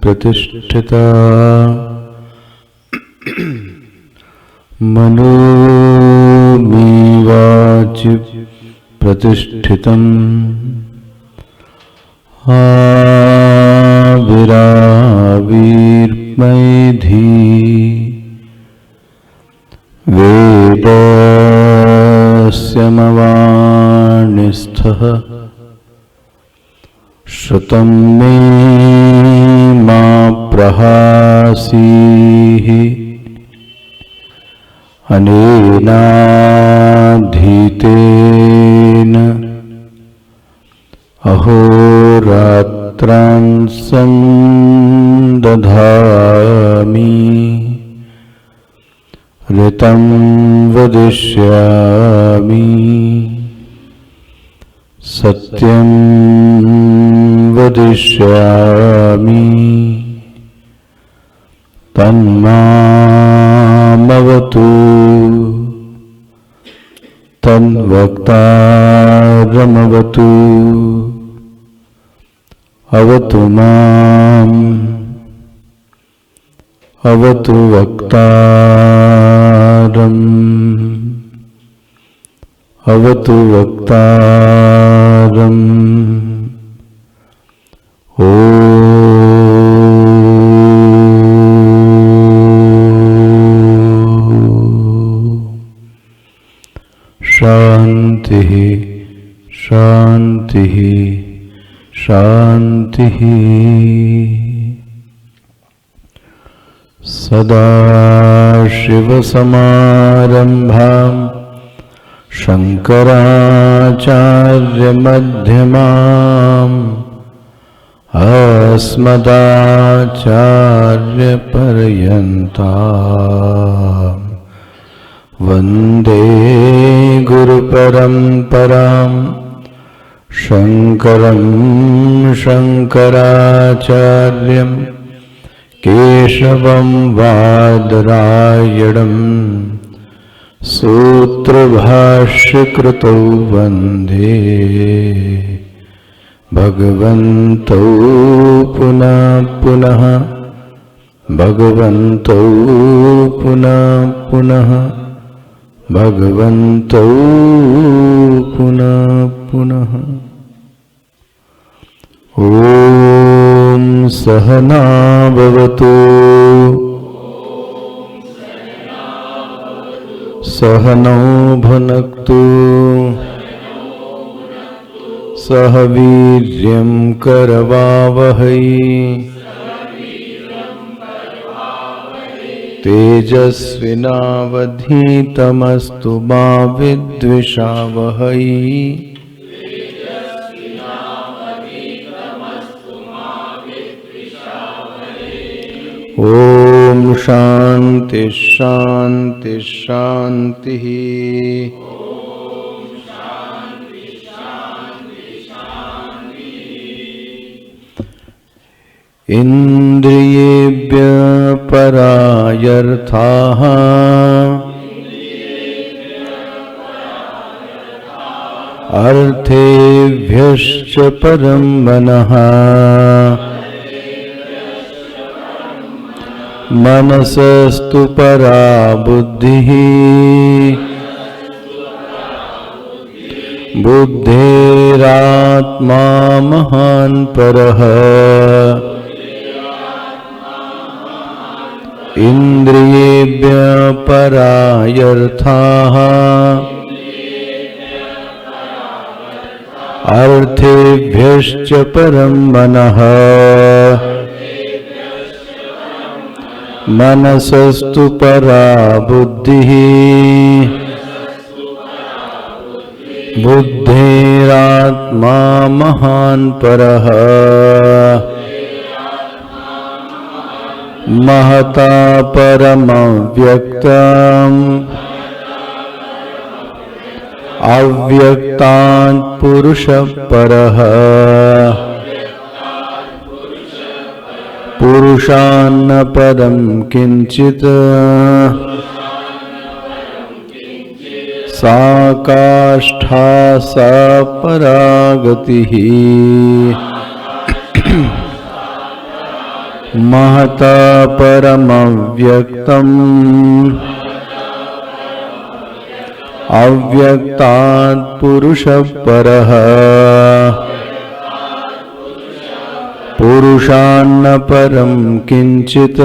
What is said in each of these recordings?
प्रतिष्ठिता मनो मे वाचि प्रतिष्ठितम् आविराविर्मैधि वेदस्यमवाणिस्थः श्रुतं मे मा प्रहासीः अनेनाधीतेन अहोरात्रान् सन्दधामि ऋतं वदिष्यामि सत्यं वदिष्यामि तन्मामवतु तन्वक्तारमवतु अवतु माम् अवतु वक्तारम् अवतु वक्तारम् ओ शांति शांति शांति। सदाशिवसमारम्भां शङ्कराचार्यमध्यमाम् अस्मदाचार्यपर्यन्तां वन्दे गुरुपरम्परां शङ्करं शङ्कराचार्यं केशवं बादरायणं सूत्रभाष्यकृतौ वन्दे भगवन्तौ पुनः पुनः भगवन्तौ पुनः पुनः भगवन्तौ पुनः पुनः। ॐ सहना भवतु सहनौ भुनक्तु सह वीर्यं करवावहै तेजस्विनावधीतमस्तु मा विद्विषावहै। ओम शांति शांति शांति। इंद्रियेभ्यः परायर्थाः अर्थेभ्यश्च परं मनः मनसस्तु परा बुद्धिः बुद्धेरात्मा महान् परः इन्द्रियेभ्यः परायर्थाः अर्थेभ्यश्च परं मनः मनसस्तु परा बुद्धिः बुद्धेरात्मा महान् परः महता परमव्यक्तम् अव्यक्तात् पुरुषः परः पुरुषान्न परं किंचित् सा काष्ठा सा परागतिः महता परमव्यक्तम् अव्यक्तात् पुरुषः परः पुरुषान्न परं किंचित्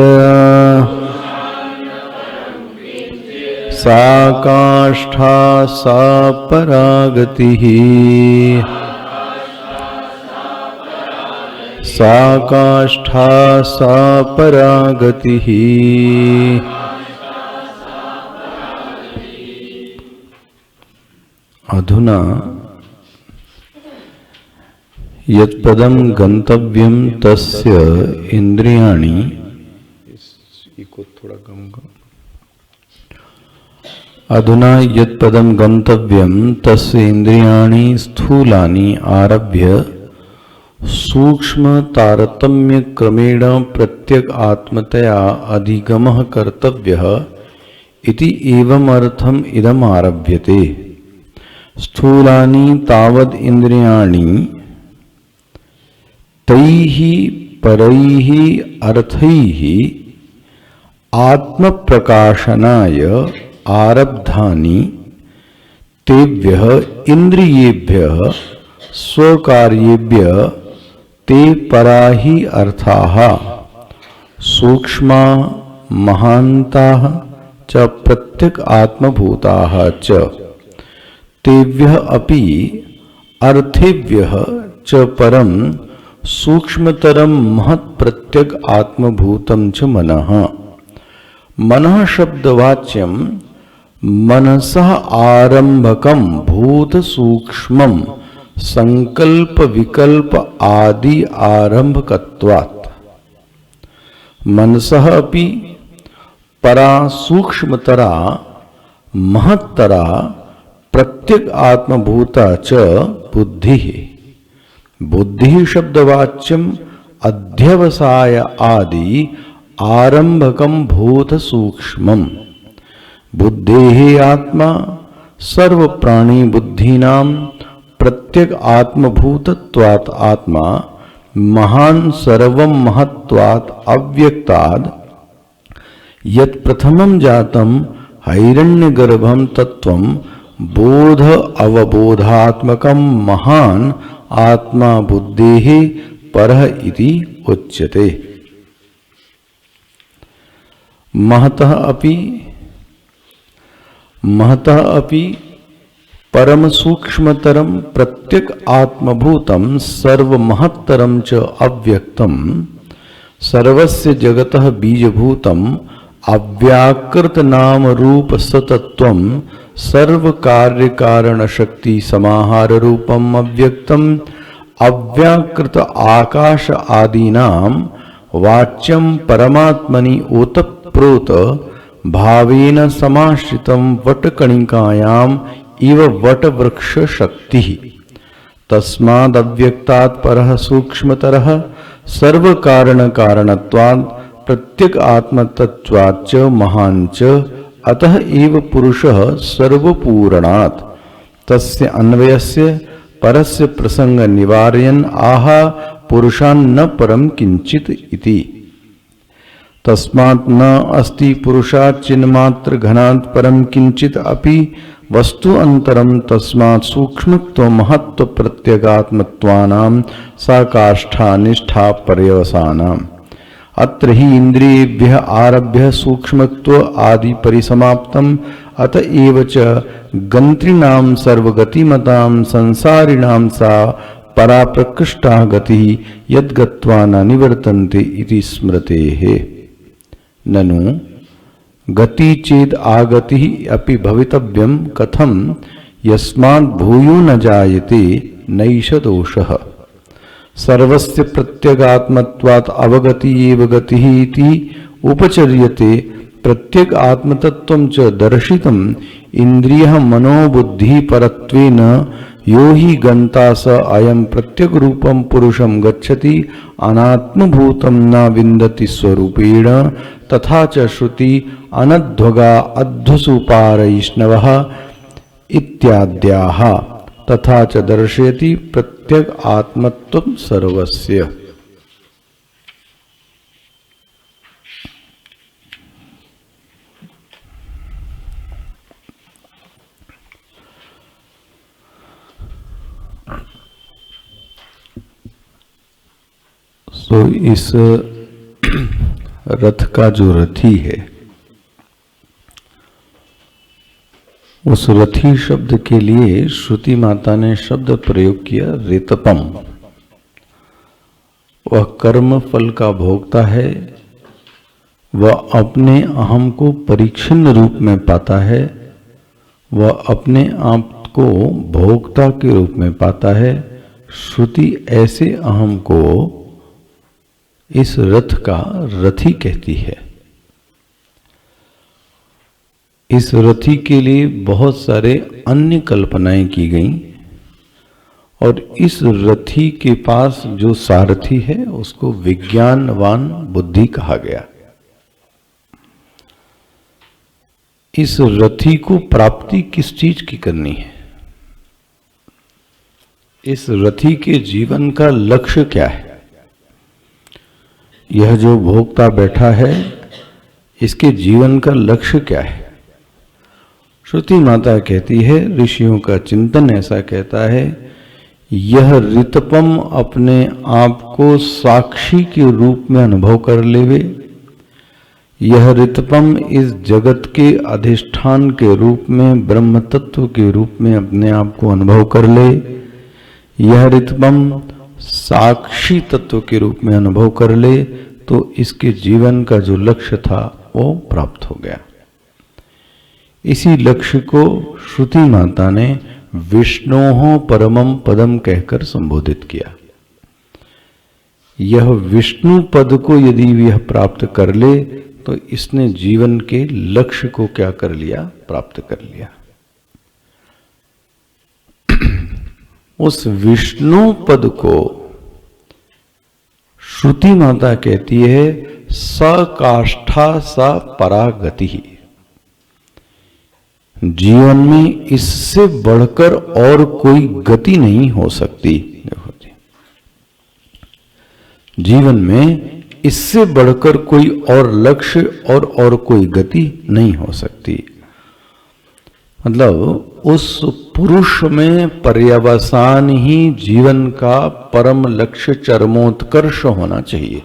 सा काष्ठा सा परागतिः सा काष्ठा सा परागतिः। अधुना यत्पदं गंतव्यं तस्य इंद्रियाणि, इसको थोड़ा कम करो। अधुना यत्पदं गंतव्यं तस्य इंद्रियाणि स्थूलानि आरभ्य सूक्ष्म तारतम्य क्रमेण प्रत्यक आत्मतया अधिगमः कर्तव्यः इति एवं अर्थम् इदम् आरभ्यते। स्थूलानि तावद् इंद्रियाणि तैः परैः अर्थैः आत्मप्रकाशनाय आरब्धानि तेभ्यः इंद्रियेभ्यः स्वकार्येभ्यः ते पराहि अर्थाः सूक्ष्मा महान्ताः च प्रत्यक आत्मभूताः च तेभ्यः अपि अर्थेभ्यः च परं सूक्ष्मतरं महत् प्रत्यक आत्मभूतं च मनः। मनः शब्दवाच्यं मनसः आरंभकं भूत सूक्ष्मं संकल्प विकल्प आदि आरंभकत्वात् मनसः अपि परा सूक्ष्मतरा महत्तरा प्रत्यक आत्मभूता च बुद्धिः। बुद्धिः शब्दवाच्यम् अध्यवसाय आदि आरंभकं भूत सूक्ष्मम्। बुद्धेः आत्मा सर्व प्राणी बुद्धीनां प्रत्यक आत्मभूतत्वात् आत्मा महान् सर्वं महत्वात् अव्यक्ताद् यत् प्रथमं जातं हैरण्यगर्भं तत्त्वं बोध अवबोधात्मकं महान् आत्मा बुद्धेः परः इति उच्यते। महतः अपि परम सूक्ष्मतरं प्रत्यक आत्मभूतं सर्वमहत्तरं च अव्यक्तं सर्वस्य जगतः बीजभूतं अव्याकृत नाम रूप सतत्वं सर्व कार्य कारण शक्ति समाहार रूपम अव्यक्तम अव्याकृत आकाश आदीनां वाच्यं परमात्मनि ओतप्रोत भावेन समाश्रितं वटकणिकायाम् इव वटवृक्ष शक्तिः। तस्माद् अव्यक्तात् परः सूक्ष्मतरः सर्व कारण कारणत्वात् प्रत्यक आत्मतत्वात् च महान् च अतः एव पुरुषः सर्वपूरणात्। तस्य अन्वयस्य परस्य प्रसंग निवारयन् आह पुरुषान्न परं किंचित् इति। तस्मात् न अस्ति पुरुषात् चिन्मात्र घनात् परं किंचित् अपि वस्तु अंतरम तस्मात् सूक्ष्मत्व महत्व प्रत्यगात्मत्वानां सा काष्ठा निष्ठा पर्यवसानाम्। अत्र ही इंद्रियेभ्यः आरभ्य सूक्ष्मत्व आदि परिसमाप्तम् अतएव च गंत्रिणां सर्वगतिमतां संसारिणां सा परा प्रकृष्टा गति यद्गत्वा न निवर्तन्ते इति स्मृतेः। ननु गति चेद आगति अपि भवितव्यं कथं यस्मात् भूयो न जायते नैष दोषः। सर्वस्य प्रत्यगात्मत्वात् अवगति एव गतिः इति उपचर्यते। प्रत्येक आत्मतत्वं च दर्शितम् इंद्रियः मनोबुद्धि परत्वेन यो हि गन्ता स अयं प्रत्येक रूपं पुरुषं गच्छति अनात्मभूतं न विन्दति स्वरूपेण। तथा च श्रुति अनध्वगा अध्वसुपारैष्णवः इत्याद्याः तथा च दर्शयति प्रत्येक आत्मत्वं सर्वस्य। तो इस रथ का जो रथी है, उस रथी शब्द के लिए श्रुति माता ने शब्द प्रयोग किया रेतपम। वह कर्म फल का भोगता है, वह अपने अहम को परिच्छिन्न रूप में पाता है, वह अपने आप को भोक्ता के रूप में पाता है। श्रुति ऐसे अहम को इस रथ का रथी कहती है। इस रथी के लिए बहुत सारे अन्य कल्पनाएं की गईं और इस रथी के पास जो सारथी है उसको विज्ञानवान बुद्धि कहा गया। इस रथी को प्राप्ति किस चीज की करनी है? इस रथी के जीवन का लक्ष्य क्या है? यह जो भोक्ता बैठा है, इसके जीवन का लक्ष्य क्या है? श्रुति माता कहती है, ऋषियों का चिंतन ऐसा कहता है, यह ऋतपम अपने आप को साक्षी के रूप में अनुभव कर लेवे। यह ऋतपम इस जगत के अधिष्ठान के रूप में ब्रह्म तत्व के रूप में अपने आप को अनुभव कर ले। यह ऋतपम साक्षी तत्व के रूप में अनुभव कर ले तो इसके जीवन का जो लक्ष्य था वो प्राप्त हो गया। इसी लक्ष्य को श्रुति माता ने विष्णोः परमं पदम कहकर संबोधित किया। यह विष्णु पद को यदि यह प्राप्त कर ले तो इसने जीवन के लक्ष्य को क्या कर लिया? प्राप्त कर लिया। उस विष्णु पद को श्रुति माता कहती है सकाष्ठा सा परागति। जीवन में इससे बढ़कर और कोई गति नहीं हो सकती। देखो जी, जीवन में इससे बढ़कर कोई और लक्ष्य और कोई गति नहीं हो सकती। मतलब उस पुरुष में पर्यवसान ही जीवन का परम लक्ष्य चरमोत्कर्ष होना चाहिए।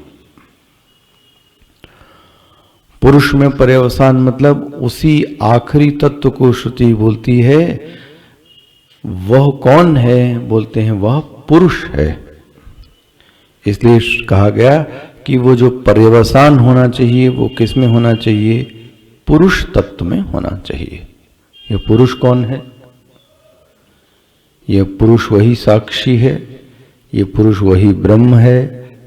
पुरुष में पर्यवसान मतलब उसी आखिरी तत्व को श्रुति बोलती है। वह कौन है? बोलते हैं वह पुरुष है। इसलिए कहा गया कि वो जो पर्यवसान होना चाहिए वो किस में होना चाहिए? पुरुष तत्व में होना चाहिए। यह पुरुष कौन है? यह पुरुष वही साक्षी है, यह पुरुष वही ब्रह्म है।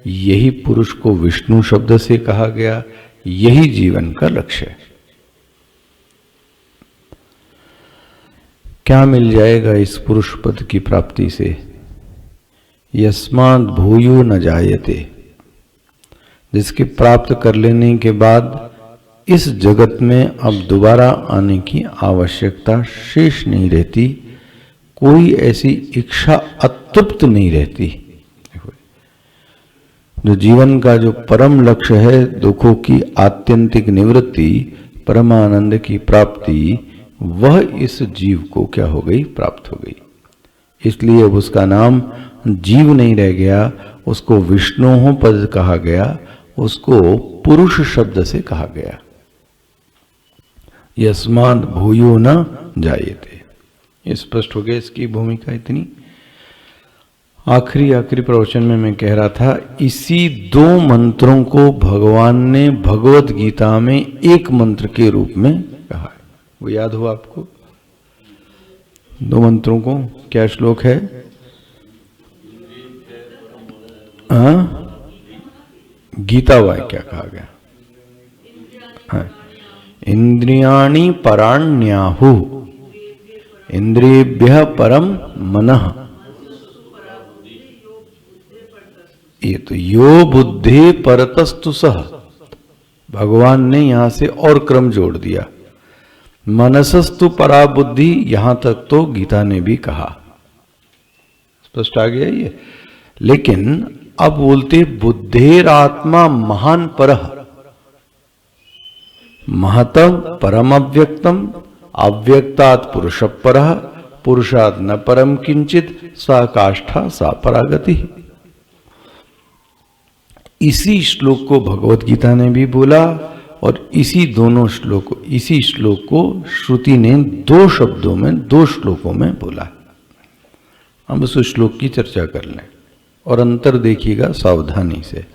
यही पुरुष को विष्णु शब्द से कहा गया। यही जीवन का लक्ष्य है। क्या मिल जाएगा इस पुरुष पद की प्राप्ति से? यस्मात् भूयो न जायते, जिसके प्राप्त कर लेने के बाद इस जगत में अब दोबारा आने की आवश्यकता शेष नहीं रहती। कोई ऐसी इच्छा अतृप्त नहीं रहती। जो जीवन का जो परम लक्ष्य है, दुखों की आत्यंतिक निवृत्ति, परमानंद की प्राप्ति, वह इस जीव को क्या हो गई? प्राप्त हो गई। इसलिए अब उसका नाम जीव नहीं रह गया, उसको विष्णोः पद कहा गया। उसको पुरुष शब्द से कहा गया। यस्मात् भूयो न जायते। ये स्पष्ट हो गया इसकी भूमिका इतनी। आखिरी प्रवचन में मैं कह रहा था, इसी दो मंत्रों को भगवान ने भगवत गीता में एक मंत्र के रूप में कहा है। वो याद हो आपको? दो मंत्रों को क्या श्लोक है? गीता वाक्य कहा गया। इंद्रियाणि पराण्याहु इंद्रियेभ्यः परम मनः। ये तो यो बुद्धि परतस्तु सह, भगवान ने यहां से और क्रम जोड़ दिया। मनसस्तु परा बुद्धि, यहां तक तो गीता ने भी कहा। स्पष्ट आ गया ये। लेकिन अब बोलते बुद्धेरात्मा महान परः, महतम परम अव्यक्तम, अव्यक्तात् पुरुष परः, पुरुषात् न परम किंचित, सा काष्ठा सा परागति। इसी श्लोक को भगवत गीता ने भी बोला और इसी श्लोक को श्रुति ने दो शब्दों में, दो श्लोकों में बोला। हम उस श्लोक की चर्चा कर लें और अंतर देखिएगा सावधानी से।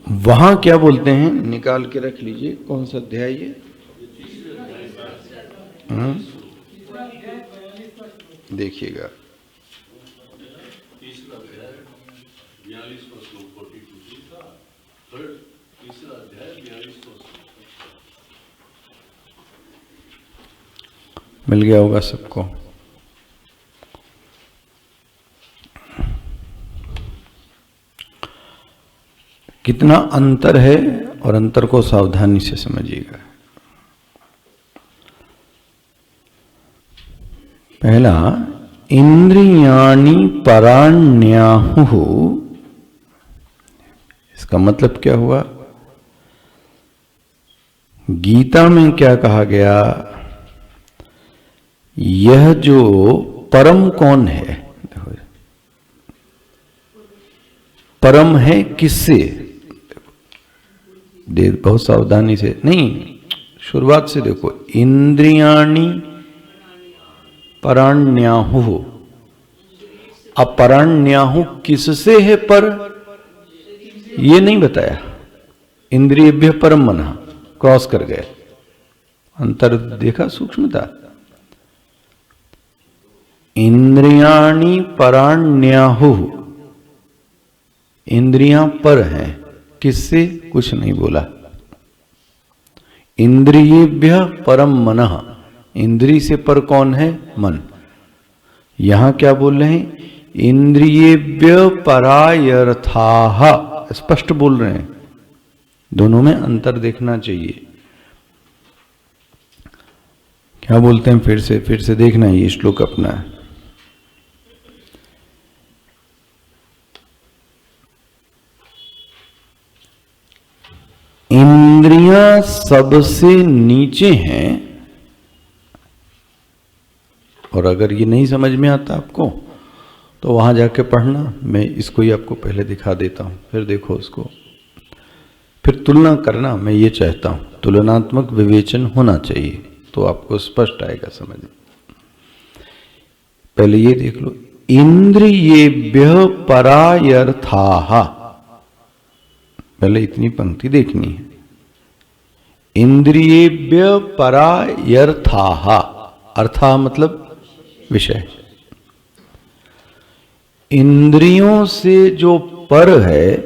वहां क्या बोलते हैं, निकाल के रख लीजिए, कौन सा अध्याय ये? देखिएगा, मिल गया होगा सबको। कितना अंतर है और अंतर को सावधानी से समझिएगा। पहला, इंद्रियाणि पराण्याहुः, इसका मतलब क्या हुआ? गीता में क्या कहा गया? यह जो परम कौन है? परम है किससे? बहुत सावधानी से, नहीं शुरुआत से देखो। इंद्रियाणि पराण्याहुः, अपराण्याहुः किससे है पर? ये नहीं बताया। इंद्रियेभ्यः परम मनः, क्रॉस कर गए। अंतर देखा, सूक्ष्मता। इंद्रियाणि पराण्याहुः, इंद्रियां पर हैं किससे? कुछ नहीं बोला। इंद्रियेभ्यः परम मनः, इंद्रिय से पर कौन है? मन। यहां क्या बोल रहे हैं? इंद्रियेभ्यः परायर्थाः, स्पष्ट बोल रहे हैं। दोनों में अंतर देखना चाहिए। क्या बोलते हैं? फिर से देखना है, ये श्लोक अपना है। इंद्रियां सबसे नीचे हैं, और अगर ये नहीं समझ में आता आपको तो वहां जाके पढ़ना। मैं इसको ही आपको पहले दिखा देता हूं, फिर देखो उसको, फिर तुलना करना। मैं ये चाहता हूं, तुलनात्मक विवेचन होना चाहिए, तो आपको स्पष्ट आएगा समझ में। पहले ये देख लो, इंद्रियेभ्यः परायर्थाः, पहले इतनी पंक्ति देखनी है। इंद्रियेभ्यः परायर्थाः, अर्था मतलब विषय। इंद्रियों से जो पर है,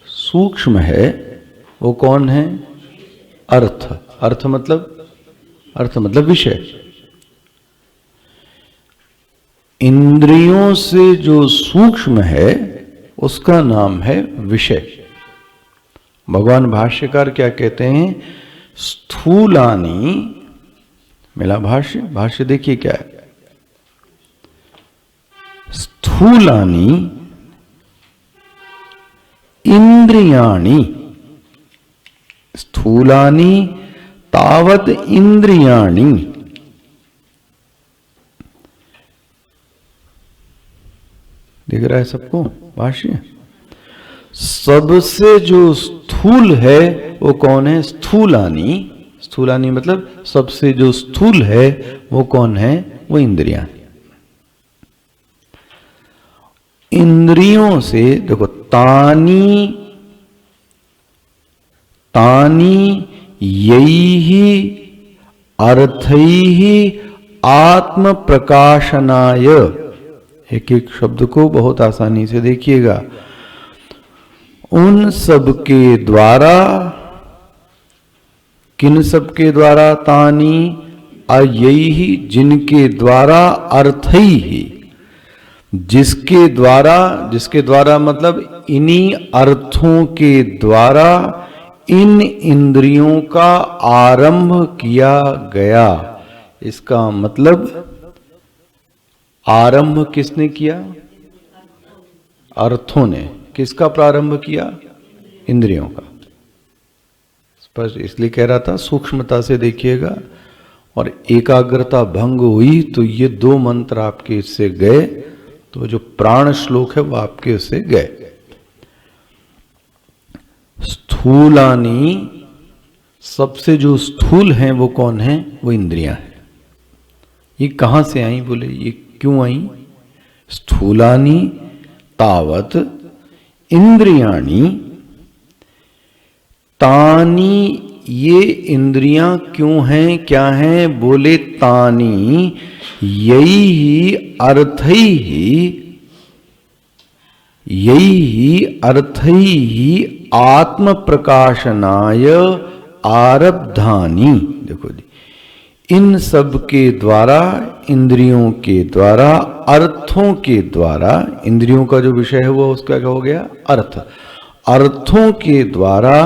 सूक्ष्म है, वो कौन है? अर्थ। अर्थ मतलब विषय। इंद्रियों से जो सूक्ष्म है उसका नाम है विषय। भगवान भाष्यकार क्या कहते हैं? स्थूलानि, मिला भाष्य देखिए क्या है। स्थूलानि इंद्रियाणि, स्थूलानि तावत इंद्रियाणि। दिख रहा है सबको भाष्य? सबसे जो स्थूल है वो कौन है? स्थूलानी। स्थूलानी मतलब सबसे जो स्थूल है वो कौन है? वो इंद्रियां। इंद्रियों से देखो, तानी तानी यैहि अर्थैहि आत्म प्रकाशनाय। एक एक शब्द को बहुत आसानी से देखिएगा। उन सब के द्वारा, किन सब के द्वारा? तानी अयैहि, जिनके द्वारा, अर्थैहि, जिसके द्वारा, जिसके द्वारा मतलब इन्हीं अर्थों के द्वारा इन इंद्रियों का आरंभ किया गया। इसका मतलब आरंभ किसने किया? अर्थों ने। किसका प्रारंभ किया? इंद्रियों का। स्पष्ट इसलिए कह रहा था सूक्ष्मता से देखिएगा, और एकाग्रता भंग हुई तो ये दो मंत्र आपके इससे गए, तो जो प्राण श्लोक है वो आपके इससे गए। स्थूलानी, सबसे जो स्थूल हैं वो कौन है? वो इंद्रियां हैं। ये कहां से आई? बोले ये क्यों आई? स्थूलानी तावत इंद्रियाणी तानी, ये इंद्रियां क्यों हैं, क्या हैं? बोले तानी यही अर्थैहि, यही अर्थैहि आत्म प्रकाशनाय आरब्धानि। देखो जी, इन सब के द्वारा, इंद्रियों के द्वारा, अर्थों के द्वारा, इंद्रियों का जो विषय है वो उसका क्या हो गया? अर्थ। अर्थों के द्वारा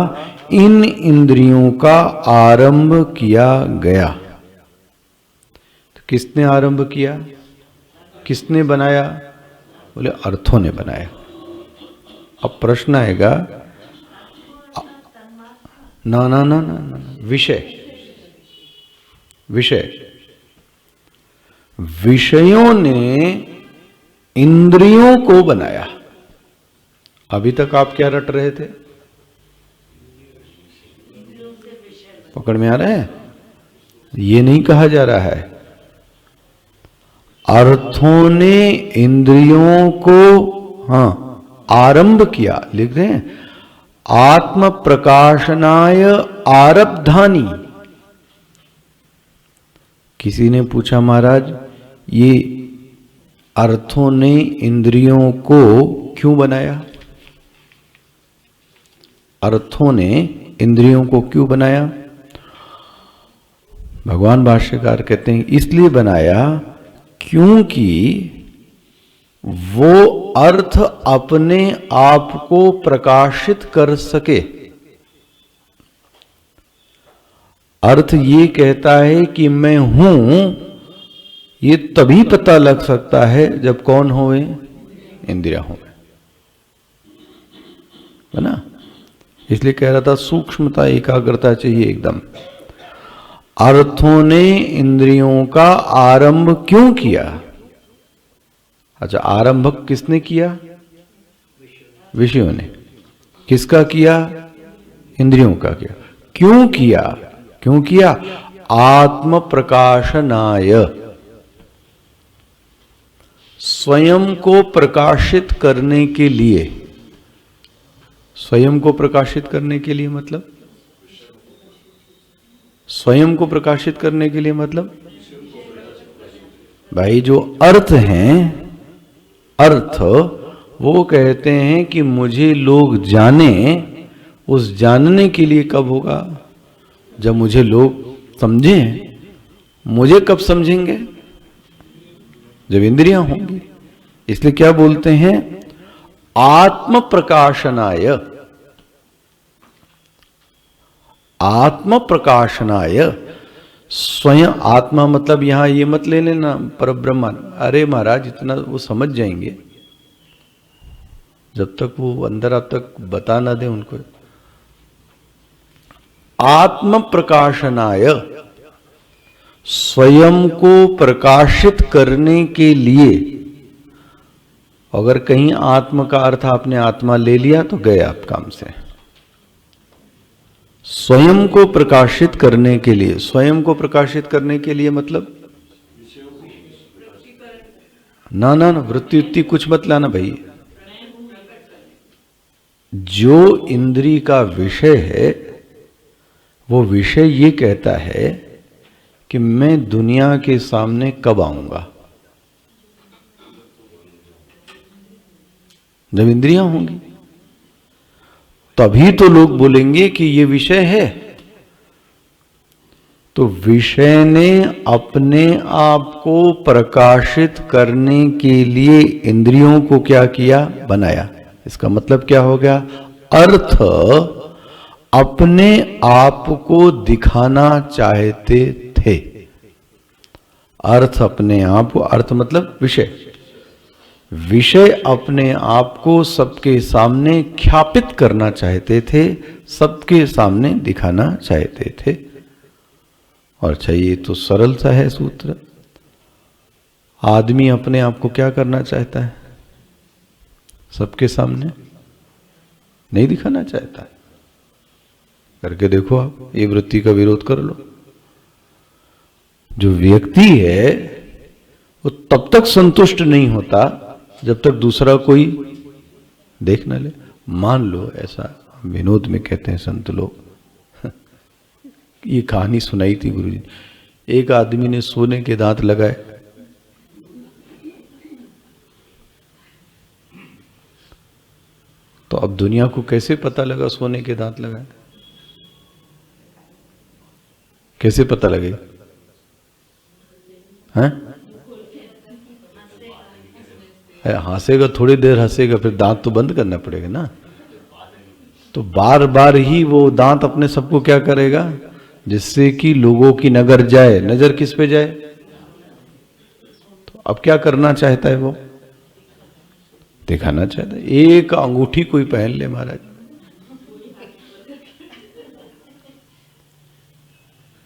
इन इंद्रियों का आरंभ किया गया। तो किसने आरंभ किया? किसने बनाया? बोले अर्थों ने बनाया। अब प्रश्न आएगा, ना ना ना ना ना, विषय, विषय, विषयों ने इंद्रियों को बनाया। अभी तक आप क्या रट रहे थे? पकड़ में आ रहा है? ये नहीं कहा जा रहा है अर्थों ने इंद्रियों को, हां, आरंभ किया। लिख रहे हैं आत्म प्रकाशनाय आरब्धानि। किसी ने पूछा महाराज ये अर्थों ने इंद्रियों को क्यों बनाया? अर्थों ने इंद्रियों को क्यों बनाया? भगवान भाष्यकार कहते हैं इसलिए बनाया क्योंकि वो अर्थ अपने आप को प्रकाशित कर सके। अर्थ ये कहता है कि मैं हूं, ये तभी पता लग सकता है जब कौन होवे? इंद्रियां होवे, है ना? इसलिए कह रहा था सूक्ष्मता, एकाग्रता चाहिए एकदम। अर्थों ने इंद्रियों का आरंभ क्यों किया? अच्छा, आरंभक किसने किया? विषयों ने। किसका किया? इंद्रियों का किया। क्यों किया? क्यों किया? आत्म प्रकाशनाय, स्वयं को प्रकाशित करने के लिए। स्वयं को प्रकाशित करने के लिए मतलब, स्वयं को प्रकाशित करने के लिए मतलब भाई जो अर्थ हैं, अर्थ वो कहते हैं कि मुझे लोग जाने। उस जानने के लिए कब होगा? जब मुझे लोग समझें। मुझे कब समझेंगे? जब इंद्रियां होंगी। इसलिए क्या बोलते हैं? आत्म प्रकाशनाय, आत्म प्रकाशनाय। स्वयं आत्मा मतलब यहां ये मत ले लेना परब्रह्म। अरे महाराज इतना वो समझ जाएंगे जब तक वो अंदर आप तक बता ना दे उनको। आत्म प्रकाशनाय, स्वयं को प्रकाशित करने के लिए अगर कहीं आत्म का अर्थ आपने आत्मा ले लिया तो गए आप काम से। स्वयं को प्रकाशित करने के लिए, स्वयं को प्रकाशित करने के लिए मतलब ना ना ना, वृत्ति उत्ति कुछ मत लाना भाई। जो इंद्री का विषय है वो विषय ये कहता है कि मैं दुनिया के सामने कब आऊंगा, जब इंद्रियां होंगी तभी तो लोग बोलेंगे कि ये विषय है। तो विषय ने अपने आप को प्रकाशित करने के लिए इंद्रियों को क्या किया, बनाया। इसका मतलब क्या हो गया, अर्थ अपने आप को दिखाना चाहते थे। अर्थ अपने आप को, अर्थ मतलब विषय, विषय अपने आप को सबके सामने ख्यापित करना चाहते थे, सबके सामने दिखाना चाहते थे। और अच्छा, ये तो सरल सा है सूत्र। आदमी अपने आप को क्या करना चाहता है, सबके सामने नहीं दिखाना चाहता। करके देखो आप, ये वृत्ति का विरोध कर लो। जो व्यक्ति है वो तब तक संतुष्ट नहीं होता जब तक दूसरा कोई देख न ले। मान लो ऐसा, विनोद में कहते हैं संत लोग, ये कहानी सुनाई थी गुरुजी ने। एक आदमी ने सोने के दांत लगाए, तो अब दुनिया को कैसे पता लगा सोने के दांत लगाए, कैसे पता लगे? हैं? हंसेगा, थोड़ी देर हंसेगा, फिर दांत तो बंद करना पड़ेगा ना। तो बार बार ही वो दांत अपने सबको क्या करेगा, जिससे कि लोगों की नजर जाए। नजर किस पे जाए? तो अब क्या करना चाहता है वो, दिखाना चाहता है। एक अंगूठी कोई पहन ले महाराज,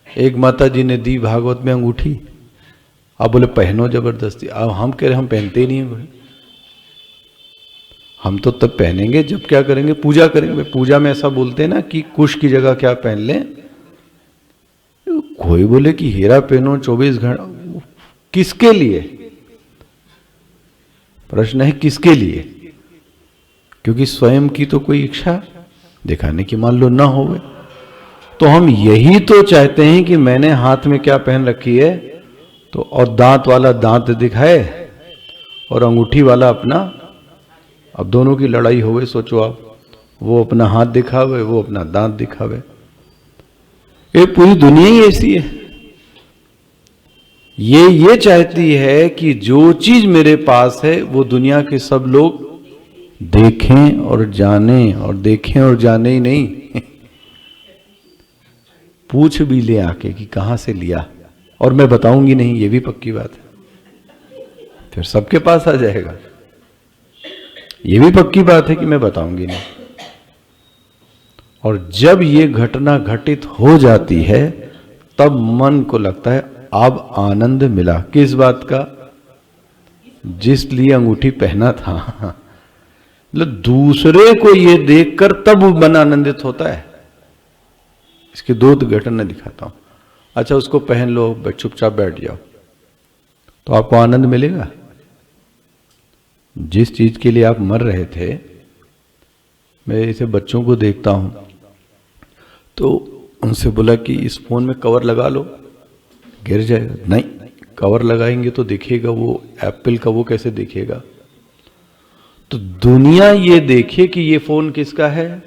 एक माता जी ने दी भागवत में अंगूठी, अब बोले पहनो जबरदस्ती। अब हम कह रहे हम पहनते ही नहीं है। हम तो तब पहनेंगे जब क्या करेंगे, पूजा करेंगे। पूजा में ऐसा बोलते हैं ना कि कुश की जगह क्या पहन ले। कोई बोले कि हीरा पहनो 24 घंटा, किसके लिए? प्रश्न है किसके लिए? क्योंकि स्वयं की तो कोई इच्छा दिखाने की मान लो ना होवे, तो हम यही तो चाहते हैं कि मैंने हाथ में क्या पहन रखी है, तो और दांत वाला दांत दिखाए और अंगूठी वाला अपना, अब दोनों की लड़ाई होवे। सोचो आप, वो अपना हाथ दिखावे, वो अपना दांत दिखावे। ये पूरी दुनिया ही ऐसी है। ये चाहती है कि जो चीज मेरे पास है वो दुनिया के सब लोग देखें और जाने, और देखें और जाने ही नहीं पूछ भी ले आके कि कहां से लिया, और मैं बताऊंगी नहीं, ये भी पक्की बात है। फिर सबके पास आ जाएगा, ये भी पक्की बात है कि मैं बताऊंगी नहीं। और जब ये घटना घटित हो जाती है तब मन को लगता है अब आनंद मिला। किस बात का? जिस लिए अंगूठी पहना था। मतलब दूसरे को ये देखकर तब मन आनंदित होता है। इसके दो घटना दिखाता हूं। अच्छा, उसको पहन लो, चुपचाप बैठ जाओ, तो आपको आनंद मिलेगा? जिस चीज के लिए आप मर रहे थे, मैं इसे बच्चों को देखता हूं, तो उनसे बोला कि इस फोन में कवर लगा लो, गिर जाएगा। नहीं, कवर लगाएंगे तो दिखेगा, वो एप्पल का वो कैसे दिखेगा? तो दुनिया ये देखे कि ये फोन किसका है,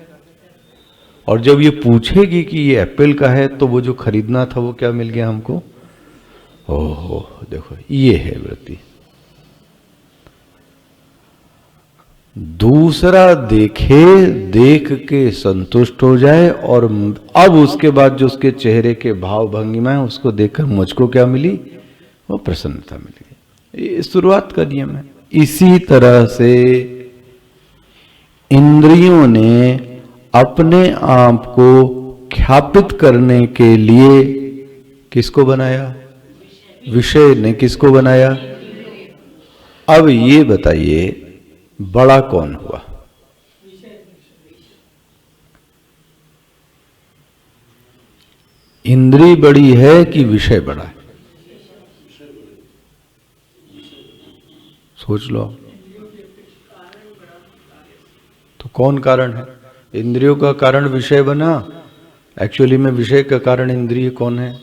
और जब ये पूछेगी कि ये एप्पल का है, तो वो जो खरीदना था वो क्या मिल गया हमको? ओहो, देखो ये है वृत्ति। दूसरा देखे, देख के संतुष्ट हो जाए, और अब उसके बाद जो उसके चेहरे के भाव भंगिमा है उसको देखकर मुझको क्या मिली? वो प्रसन्नता मिली। ये शुरुआत का नियम है। इसी तरह से इंद्रियों ने अपने आप को ख्यापित करने के लिए किसको बनाया? विषय ने किसको बनाया? अब ये बताइए बड़ा कौन हुआ? इंद्रिय बड़ी है कि विषय बड़ा है? सोच लो। तो कौन कारण है? इंद्रियों का कारण विषय बना, एक्चुअली में विषय का कारण इंद्रिय कौन है?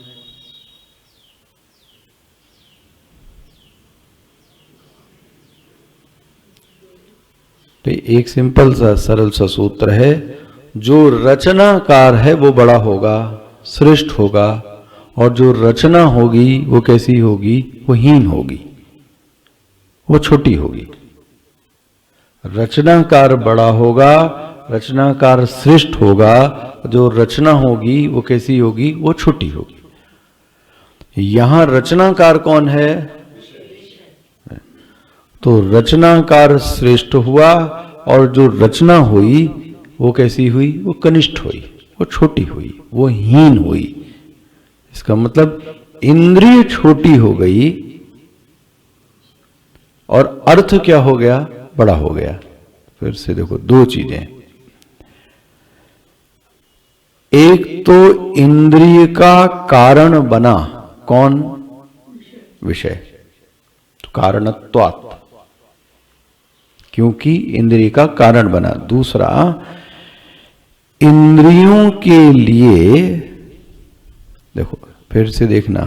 तो एक सिंपल सा सरल सा सूत्र है, जो रचनाकार है वो बड़ा होगा, श्रेष्ठ होगा, और जो रचना होगी वो कैसी होगी? वो हीन होगी, वो छोटी होगी। रचनाकार बड़ा होगा, रचनाकार श्रेष्ठ होगा, जो रचना होगी वो कैसी होगी? वो छोटी होगी। यहां रचनाकार कौन है? तो रचनाकार श्रेष्ठ हुआ, और जो रचना हुई वो कैसी हुई? वो कनिष्ठ हुई, वो छोटी हुई, वो हीन हुई। इसका मतलब इंद्रिय छोटी हो गई और अर्थ क्या हो गया? बड़ा हो गया। फिर से देखो, दो चीजें, एक तो इंद्रिय का कारण बना कौन? विषय, तो कारणत्वात्, क्योंकि इंद्रिय का कारण बना। दूसरा, इंद्रियों के लिए, देखो फिर से देखना,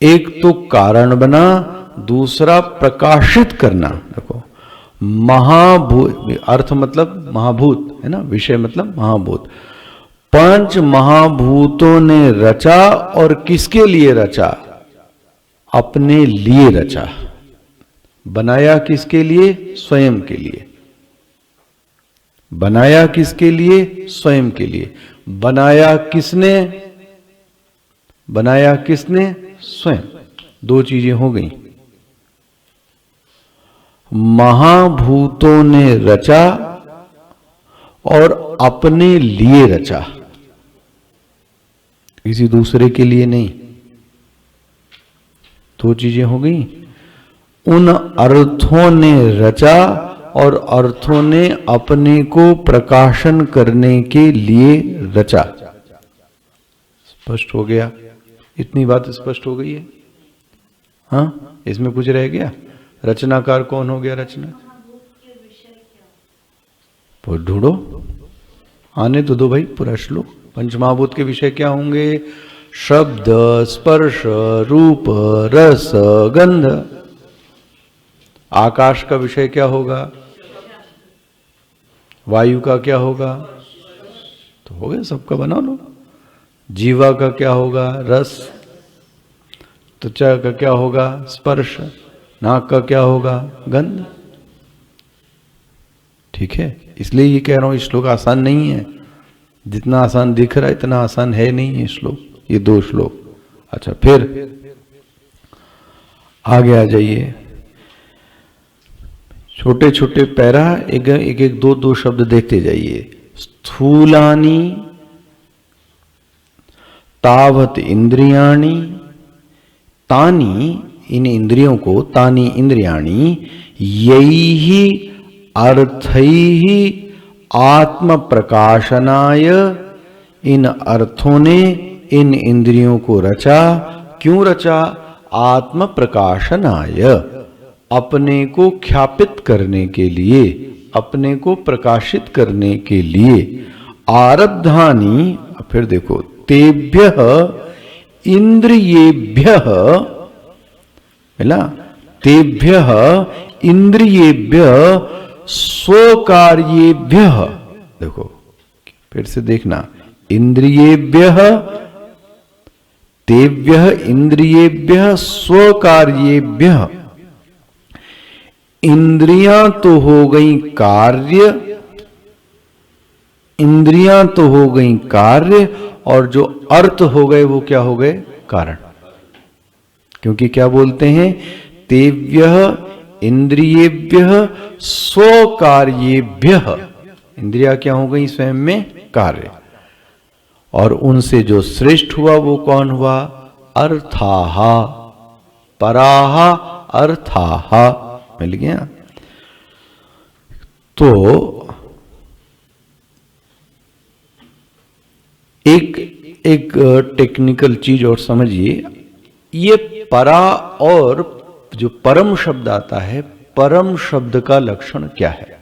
एक तो कारण बना, दूसरा प्रकाशित करना। देखो, महाभूत, अर्थ मतलब महाभूत है ना, विषय मतलब महाभूत। पंच महाभूतों ने रचा, और किसके लिए रचा? अपने लिए रचा। बनाया किसके लिए? स्वयं के लिए। बनाया किसके लिए? स्वयं के लिए। बनाया किसने? बनाया किसने? स्वयं। दो चीजें हो गई। महाभूतों ने रचा और अपने लिए रचा, किसी दूसरे के लिए नहीं। दो चीजें हो गई। उन अर्थों ने रचा और अर्थों ने अपने को प्रकाशन करने के लिए रचा। स्पष्ट हो गया? इतनी बात स्पष्ट हो गई है? हाँ, इसमें कुछ रह गया? रचनाकार कौन हो गया? रचना तो ढूंढो, आने तो दो भाई पूरा श्लोक। पंचमहाभूत के विषय क्या होंगे? शब्द, स्पर्श, रूप, रस, गंध। आकाश का विषय क्या होगा? वायु का क्या होगा? तो हो गया, सबका बना लो। जीवा का क्या होगा? रस। त्वचा का क्या होगा? स्पर्श। नाक का क्या होगा? गंध। ठीक है, इसलिए ये कह रहा हूं, श्लोक आसान नहीं है। जितना आसान दिख रहा है इतना आसान है नहीं है श्लोक, ये दो श्लोक। अच्छा, फिर आगे आ जाइए। छोटे छोटे पैरा, एक एक दो दो शब्द देखते जाइए। स्थूलानि तावत इंद्रियाणि, तानि, इन इंद्रियों को, तानि इंद्रियाणि, यैहि अर्थैहि आत्म प्रकाशनाय, इन अर्थों ने इन इंद्रियों को रचा। क्यों रचा? आत्म प्रकाशनाय, अपने को ख्यापित करने के लिए, अपने को प्रकाशित करने के लिए। आरब्धानि, फिर देखो, तेभ्यः इंद्रियेभ्यः, मिला? तेभ्यः इंद्रियेभ्यः स्वकार्येभ्यः। देखो फिर से देखना, इंद्रियेभ्यः, तेभ्यः इंद्रियेभ्यः स्वकार्येभ्यः। इंद्रियां तो हो गई कार्य, इंद्रियां तो हो गई कार्य, और जो अर्थ हो गए वो क्या हो गए? कारण। क्योंकि क्या बोलते हैं? तेभ्यः इंद्रियेभ्यः स्वकार्येभ्यः। इंद्रिया क्या हो गई? स्वयं में कार्य। और उनसे जो श्रेष्ठ हुआ वो कौन हुआ? अर्थाहा, पराहा अर्थाहा। मिल गया? तो एक टेक्निकल चीज और समझिए, ये परा और जो परम शब्द आता है, परम शब्द का लक्षण क्या है?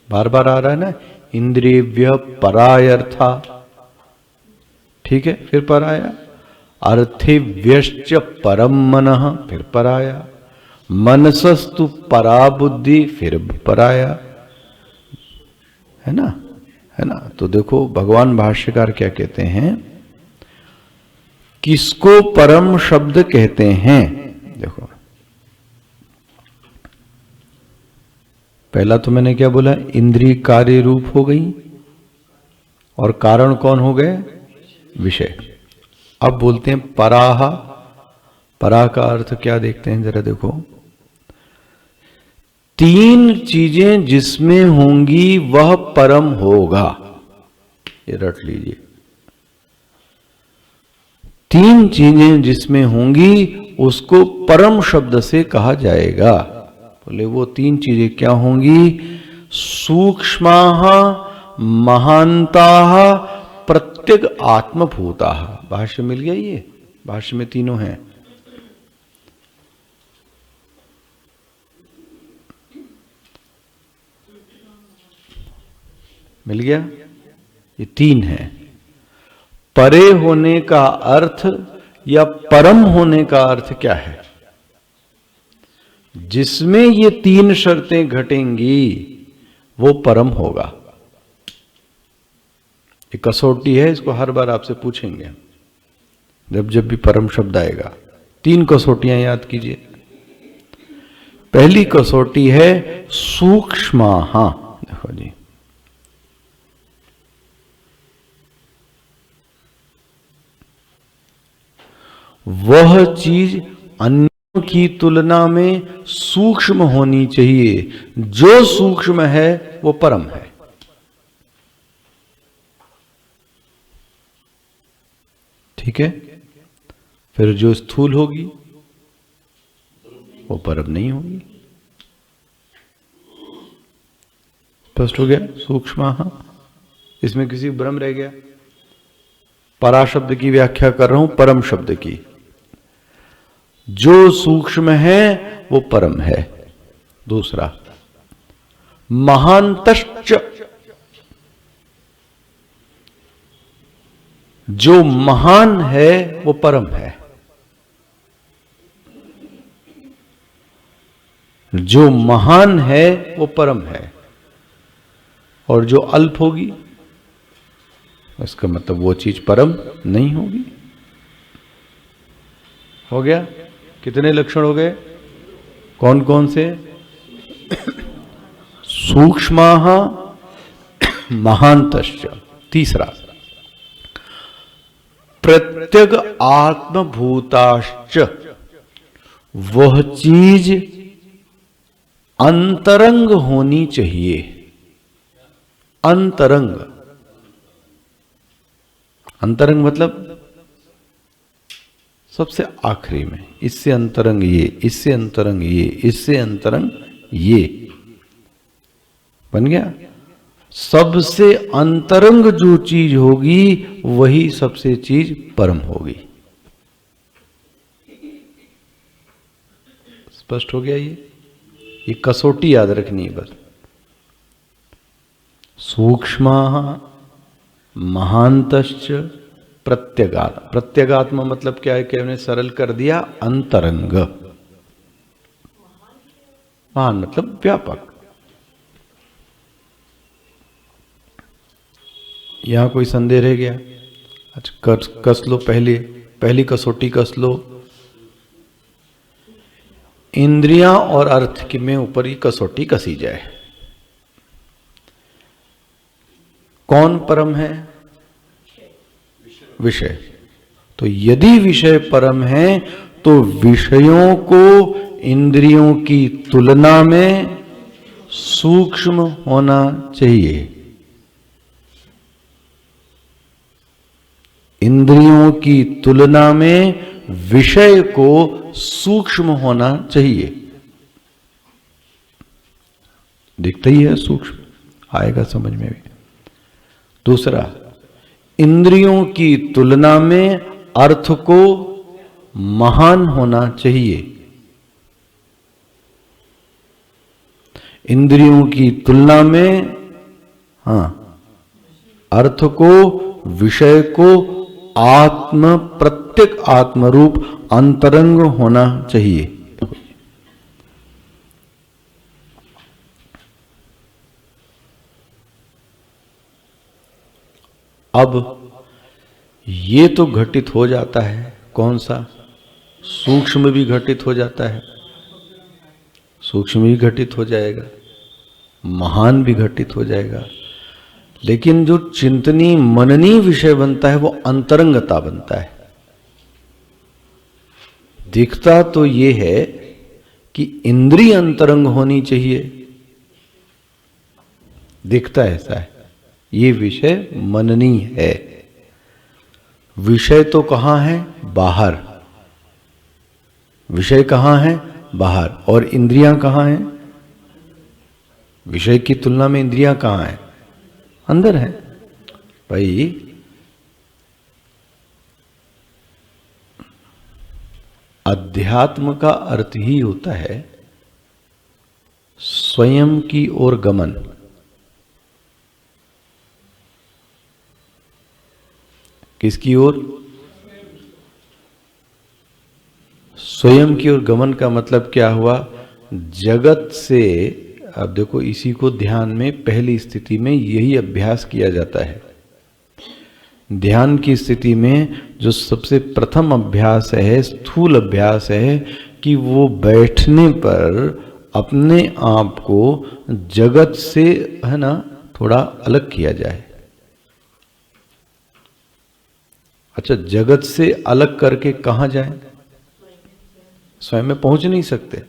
बार बार आ रहा है ना, इंद्रियव्य परायर्था, ठीक है, फिर पराया, अर्थिव्यश्च परम मनः, फिर पराया, मनसस्तु परा बुद्धि, फिर पराया, है ना, है ना। तो देखो भगवान भाष्यकार क्या कहते हैं, किसको परम शब्द कहते हैं? देखो पहला तो मैंने क्या बोला, इंद्रिय कार्य रूप हो गई, और कारण कौन हो गए? विषय। अब बोलते हैं पराहा। परा का अर्थ क्या देखते हैं जरा देखो, तीन चीजें जिसमें होंगी वह परम होगा, ये रट लीजिए। तीन चीजें जिसमें होंगी उसको परम शब्द से कहा जाएगा। बोले वो तीन चीजें क्या होंगी? सूक्ष्माः महान्ताः प्रत्यग आत्मभूताः। भाष्य मिल गया, ये भाष्य में तीनों हैं। मिल गया, ये तीन है। परे होने का अर्थ या परम होने का अर्थ क्या है? जिसमें ये तीन शर्तें घटेंगी वो परम होगा। ये कसौटी है, इसको हर बार आपसे पूछेंगे जब भी परम शब्द आएगा। तीन कसौटियां याद कीजिए। पहली कसौटी है सूक्ष्माः। देखो जी, वह चीज अन्यों की तुलना में सूक्ष्म होनी चाहिए, जो सूक्ष्म है वो परम है। ठीक है, फिर जो स्थूल होगी वो परम नहीं होगी। स्पष्ट हो गया? सूक्ष्म, इसमें किसी भ्रम रह गया? परा शब्द की व्याख्या कर रहा हूं, परम शब्द की। जो सूक्ष्म है वो परम है। दूसरा महांतश्च, जो महान है वो परम है। जो महान है वो परम है, और जो अल्प होगी इसका मतलब वो चीज परम नहीं होगी। हो गया? कितने लक्षण हो गए? कौन कौन से? सूक्ष्माः महांतश्च। तीसरा प्रत्यग आत्मभूताश्च, वह चीज अंतरंग होनी चाहिए। अंतरंग, अंतरंग मतलब सबसे आखिरी में, इससे अंतरंग ये, इससे अंतरंग ये, इससे अंतरंग ये। बन गया? सबसे अंतरंग जो चीज होगी वही सबसे चीज परम होगी। स्पष्ट हो गया? ये कसौटी याद रखनी है बस। सूक्ष्माः महांतश्च प्रत्यगात्मा। प्रत्यगात्मा मतलब क्या है कि हमने सरल कर दिया, अंतरंग। महान मतलब व्यापक। यहां कोई संदेह रह गया? अच्छा कस लो, पहली कसौटी कस लो। इंद्रियां और अर्थ की में ऊपर ही कसौटी कसी जाए। कौन परम है? विषय। तो यदि विषय परम है तो विषयों को इंद्रियों की तुलना में सूक्ष्म होना चाहिए। इंद्रियों की तुलना में विषय को सूक्ष्म होना चाहिए। दिखता ही है सूक्ष्म, आएगा समझ में भी। दूसरा, इंद्रियों की तुलना में अर्थ को महान होना चाहिए। इंद्रियों की तुलना में अर्थ को, विषय को प्रत्येक आत्मरूप अंतरंग होना चाहिए। अब ये तो घटित हो जाता है, कौन सा? सूक्ष्म भी घटित हो जाता है, सूक्ष्म भी घटित हो जाएगा, महान भी घटित हो जाएगा, लेकिन जो चिंतनीय मननीय विषय बनता है वो अंतरंगता बनता है। दिखता तो ये है कि इंद्रिय अंतरंग होनी चाहिए, दिखता ऐसा है, ये विषय मननीय है। विषय तो कहां है? बाहर। विषय कहां है? बाहर। और इंद्रियां कहां हैं? विषय की तुलना में इंद्रियां कहां हैं? अंदर है। भाई अध्यात्म का अर्थ ही होता है स्वयं की ओर गमन। किसकी ओर? स्वयं की ओर गमन का मतलब क्या हुआ? जगत से, अब देखो इसी को ध्यान में पहली स्थिति में यही अभ्यास किया जाता है। ध्यान की स्थिति में जो सबसे प्रथम अभ्यास है, स्थूल अभ्यास है, कि वो बैठने पर अपने आप को जगत से, है ना, थोड़ा अलग किया जाए। अच्छा, जगत से अलग करके कहां जाए? स्वयं में पहुंच नहीं सकते।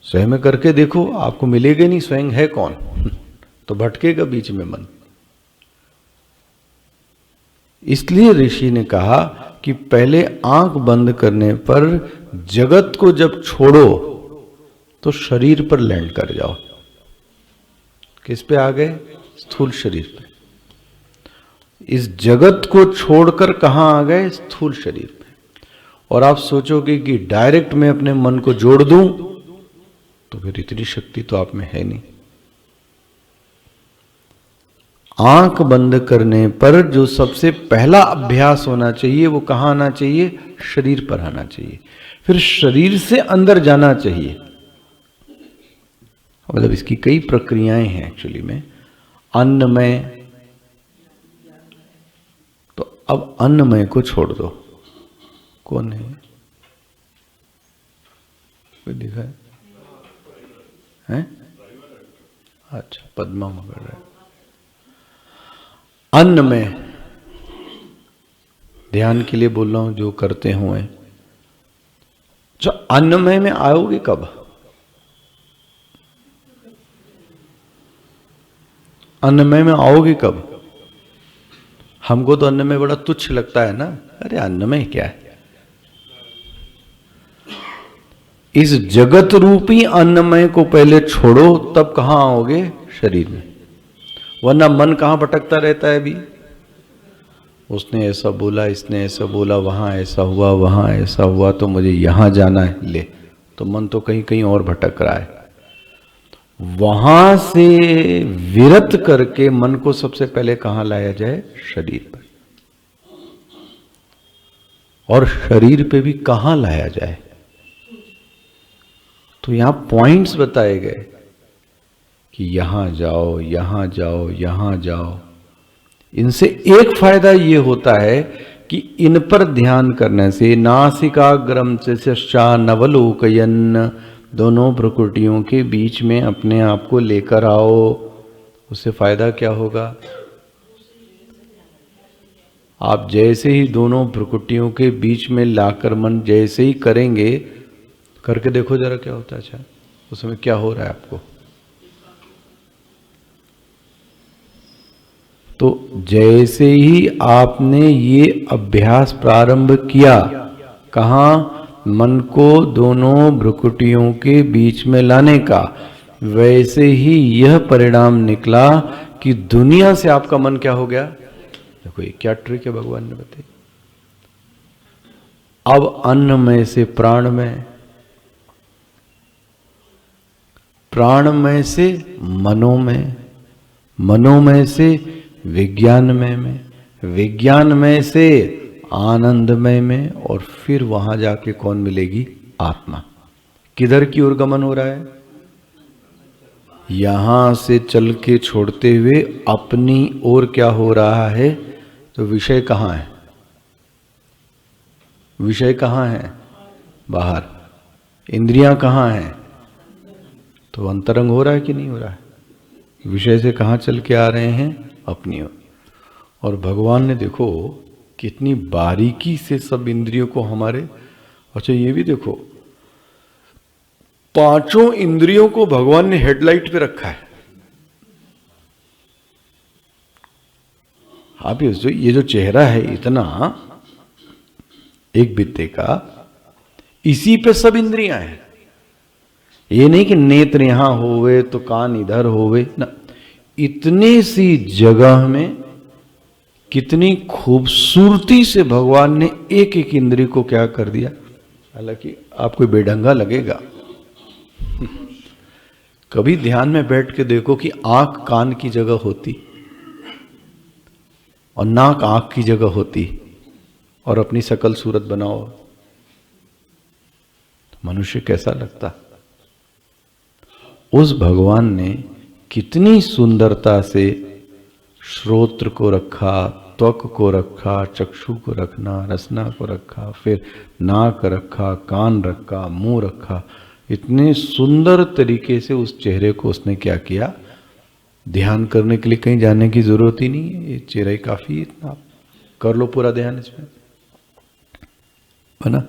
स्वयं में करके देखो, आपको मिलेगा नहीं स्वयं है कौन, तो भटकेगा बीच में मन। इसलिए ऋषि ने कहा कि पहले आंख बंद करने पर जगत को जब छोड़ो तो शरीर पर लैंड कर जाओ। किस पे आ गए? स्थूल शरीर पे। इस जगत को छोड़कर कहां आ गए? स्थूल शरीर पे। और आप सोचोगे कि डायरेक्ट मैं अपने मन को जोड़ दूं, तो फिर इतनी शक्ति तो आप में है नहीं। आंख बंद करने पर जो सबसे पहला अभ्यास होना चाहिए वो कहां आना चाहिए? शरीर पर आना चाहिए। फिर शरीर से अंदर जाना चाहिए। मतलब इसकी कई प्रक्रियाएं हैं एक्चुअली में। अन्नमय, तो अब अन्नमय को छोड़ दो। कौन है? कोई दिखा है? अच्छा, पद्मा मगर है। अन्न में ध्यान के लिए बोल रहा हूं, जो करते हुए। जो अन्नमय में आओगे कब? अन्नमय में आओगे कब? हमको तो अन्नमय बड़ा तुच्छ लगता है ना, अरे अन्नमय क्या है? इस जगत रूपी अन्नमय को पहले छोड़ो, तब कहां आओगे? शरीर में। वरना मन कहां भटकता रहता है अभी? उसने ऐसा बोला, इसने ऐसा बोला, वहां ऐसा हुआ, वहां ऐसा हुआ, तो मुझे यहां जाना है, ले, तो मन तो कहीं कहीं और भटक रहा है। वहां से विरत करके मन को सबसे पहले कहां लाया जाए? शरीर पर। और शरीर पे भी कहां लाया जाए? तो यहां पॉइंट्स बताए गए कि यहां जाओ, यहां जाओ, यहां जाओ। इनसे एक फायदा ये होता है कि इन पर ध्यान करने से नासिकाग्रम से नवलोकयन, दोनों प्रकृतियों के बीच में अपने आप को लेकर आओ। उससे फायदा क्या होगा? आप जैसे ही दोनों प्रकृतियों के बीच में लाकर मन जैसे ही करेंगे, करके देखो जरा क्या होता है। अच्छा, उस समय क्या हो रहा है आपको? तो जैसे ही आपने ये अभ्यास प्रारंभ किया, कहां? मन को दोनों भ्रुकुटियों के बीच में लाने का, वैसे ही यह परिणाम निकला कि दुनिया से आपका मन क्या हो गया। देखो ये क्या ट्रिक है भगवान ने बताई। अब अन्न में से प्राण में, प्राणमय से मनोमय, मनोमय से विज्ञानमय में, विज्ञानमय से आनंदमय में, और फिर वहां जाके कौन मिलेगी? आत्मा। किधर की ओर गमन हो रहा है? यहां से चल के छोड़ते हुए अपनी ओर क्या हो रहा है? तो विषय कहां है? विषय कहां है? बाहर। इंद्रियां कहां हैं? तो अंतरंग हो रहा है कि नहीं हो रहा है? विषय से कहां चल के आ रहे हैं? अपनी ओर। और भगवान ने देखो कितनी बारीकी से सब इंद्रियों को हमारे, अच्छा ये भी देखो, पांचों इंद्रियों को भगवान ने हेडलाइट पे रखा है। आप ये जो चेहरा है इतना एक बित्ते का, इसी पे सब इंद्रियां हैं। ये नहीं कि नेत्र यहां होवे तो कान इधर होवे ना, इतनी सी जगह में कितनी खूबसूरती से भगवान ने एक एक इंद्रिय को क्या कर दिया। हालांकि आपको बेढंगा लगेगा, कभी ध्यान में बैठ के देखो कि आंख कान की जगह होती और नाक आंख की जगह होती, और अपनी शकल सूरत बनाओ, मनुष्य कैसा लगता। उस भगवान ने कितनी सुंदरता से श्रोत्र को रखा, त्वक को रखा, चक्षु को रखना, रसना को रखा, फिर नाक रखा, कान रखा, मुंह रखा। इतने सुंदर तरीके से उस चेहरे को उसने क्या किया। ध्यान करने के लिए कहीं जाने की जरूरत ही नहीं है, ये चेहरा ही काफी है, इतना कर लो पूरा ध्यान इसमें, है ना।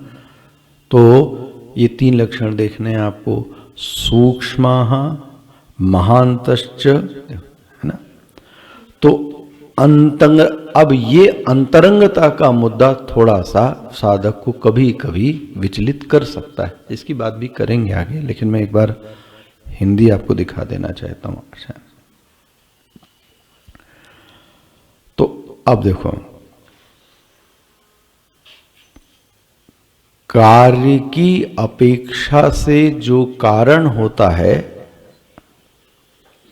तो ये तीन लक्षण देखने हैं आपको, सूक्ष्मः महांतश्च, है ना। तो अंतंग, अब ये अंतरंगता का मुद्दा थोड़ा सा साधक को कभी कभी विचलित कर सकता है, इसकी बात भी करेंगे आगे, लेकिन मैं एक बार हिंदी आपको दिखा देना चाहता हूं। अच्छा, तो अब देखो, कार्य की अपेक्षा से जो कारण होता है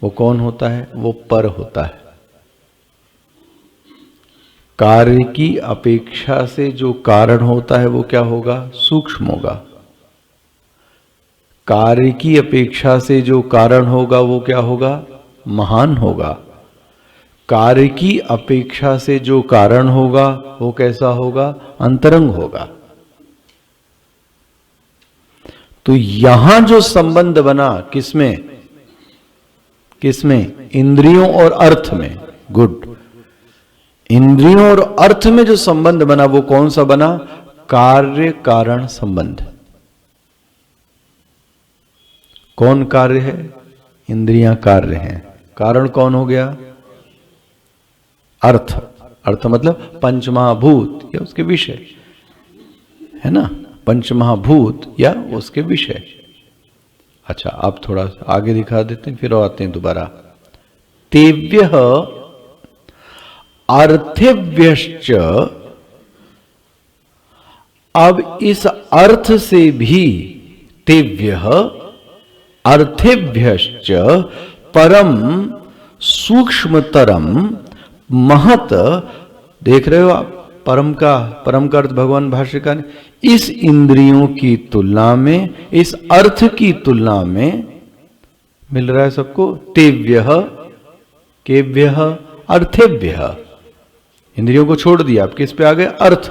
वो कौन होता है? वो पर होता है। कार्य की अपेक्षा से जो कारण होता है वो क्या होगा? सूक्ष्म होगा। कार्य की अपेक्षा से जो कारण होगा वो क्या होगा? महान होगा। कार्य की अपेक्षा से जो कारण होगा वो कैसा होगा? अंतरंग होगा। तो यहां जो संबंध बना, किसमें? किसमें? इंद्रियों और अर्थ में। गुड। इंद्रियों और अर्थ में जो संबंध बना वो कौन सा बना? कार्य कारण संबंध। कौन कार्य है? इंद्रियां कार्य हैं। कारण कौन हो गया? अर्थ। अर्थ मतलब पंचमहाभूत या उसके विषय, है ना। पंचमहाभूत या उसके विषय। अच्छा, आप थोड़ा आगे दिखा देते हैं, फिर आते हैं दोबारा। तेव्यः अर्थेभ्यश्च, अब इस अर्थ से भी, तेव्यः अर्थेभ्यश्च परम सूक्ष्मतरम महत, देख रहे हो आप, परम का अर्थ भगवान भाष्यकार ने, इस इंद्रियों की तुलना में, इस अर्थ की तुलना में मिल रहा है सबको। तेव्यः, केभ्यः, अर्थेभ्यः। इंद्रियों को छोड़ दिया, आप किस पे आ गए? अर्थ।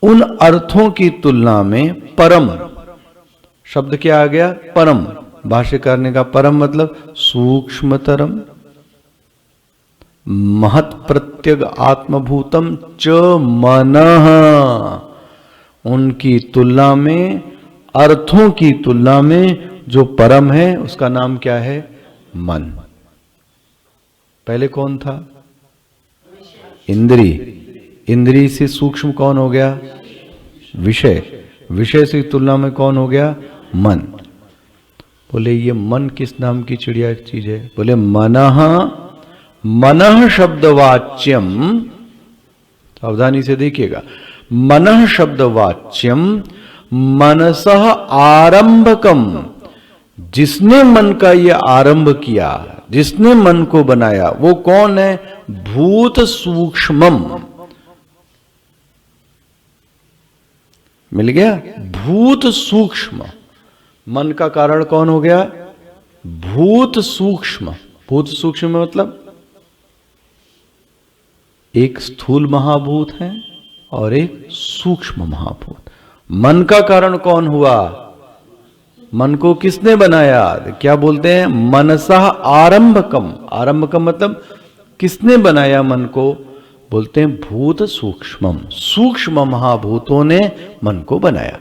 उन अर्थों की तुलना में परम शब्द क्या आ गया? परम। भाष्यकार ने कहा परम मतलब सूक्ष्मतरम, महत प्रत्यग आत्मभूतम च मनः। उनकी तुलना में, अर्थों की तुलना में जो परम है उसका नाम क्या है? मन। पहले कौन था? इंद्री। इंद्री से सूक्ष्म कौन हो गया? विषय। विषय से तुलना में कौन हो गया? मन। बोले ये मन किस नाम की चिड़िया चीज है? बोले मनः, मनः शब्दवाच्यम, सावधानी से देखिएगा, मनः शब्दवाच्यम मनसः आरंभकम, जिसने मन का ये आरंभ किया, जिसने मन को बनाया, वो कौन है? भूत सूक्ष्मम। मिल गया? भूत सूक्ष्म। मन का कारण कौन हो गया? भूत सूक्ष्म। भूत सूक्ष्म मतलब एक स्थूल महाभूत है और एक सूक्ष्म महाभूत। मन का कारण कौन हुआ? मन को किसने बनाया? क्या बोलते हैं? मनसः आरंभकम। आरंभकम मतलब किसने बनाया मन को? बोलते हैं भूत सूक्ष्मम। सूक्ष्म महाभूतों ने मन को बनाया।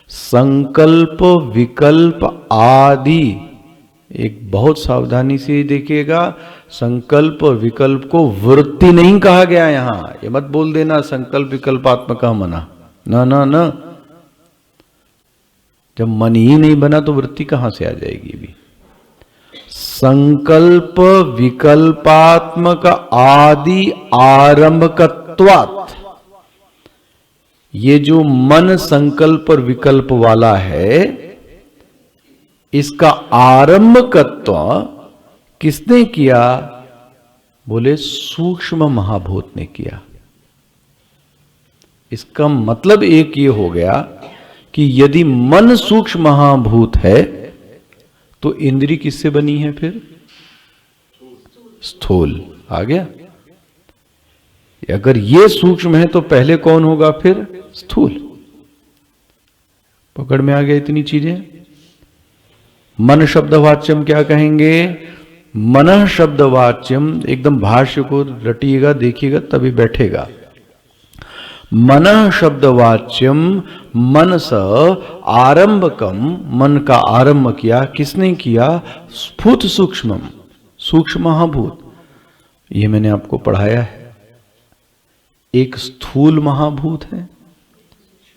संकल्प विकल्प आदि, एक बहुत सावधानी से देखिएगा, संकल्प विकल्प को वृत्ति नहीं कहा गया यहां। ये मत बोल देना संकल्प विकल्पात्मक मना, ना ना ना। जब मन ही नहीं बना तो वृत्ति कहां से आ जाएगी भी? संकल्प विकल्पात्मक आदि आरंभकत्वात्, ये जो मन संकल्प और विकल्प वाला है, इसका आरंभकत्व किसने किया? बोले सूक्ष्म महाभूत ने किया। इसका मतलब एक ये हो गया कि यदि मन सूक्ष्म महाभूत है तो इंद्री किससे बनी है फिर? स्थूल। आ गया? अगर ये सूक्ष्म है तो पहले कौन होगा फिर? स्थूल। पकड़ में आ गया इतनी चीजें? मन शब्दवाच्यम क्या कहेंगे? मनः शब्दवाच्यम, एकदम भाष्य को रटिएगा, देखिएगा तभी बैठेगा। मनः शब्दवाच्यम मनस आरंभकम, मन का आरंभ किया, किसने किया? स्फुट सूक्ष्मम, सूक्ष्म महाभूत। ये मैंने आपको पढ़ाया है। एक स्थूल महाभूत है,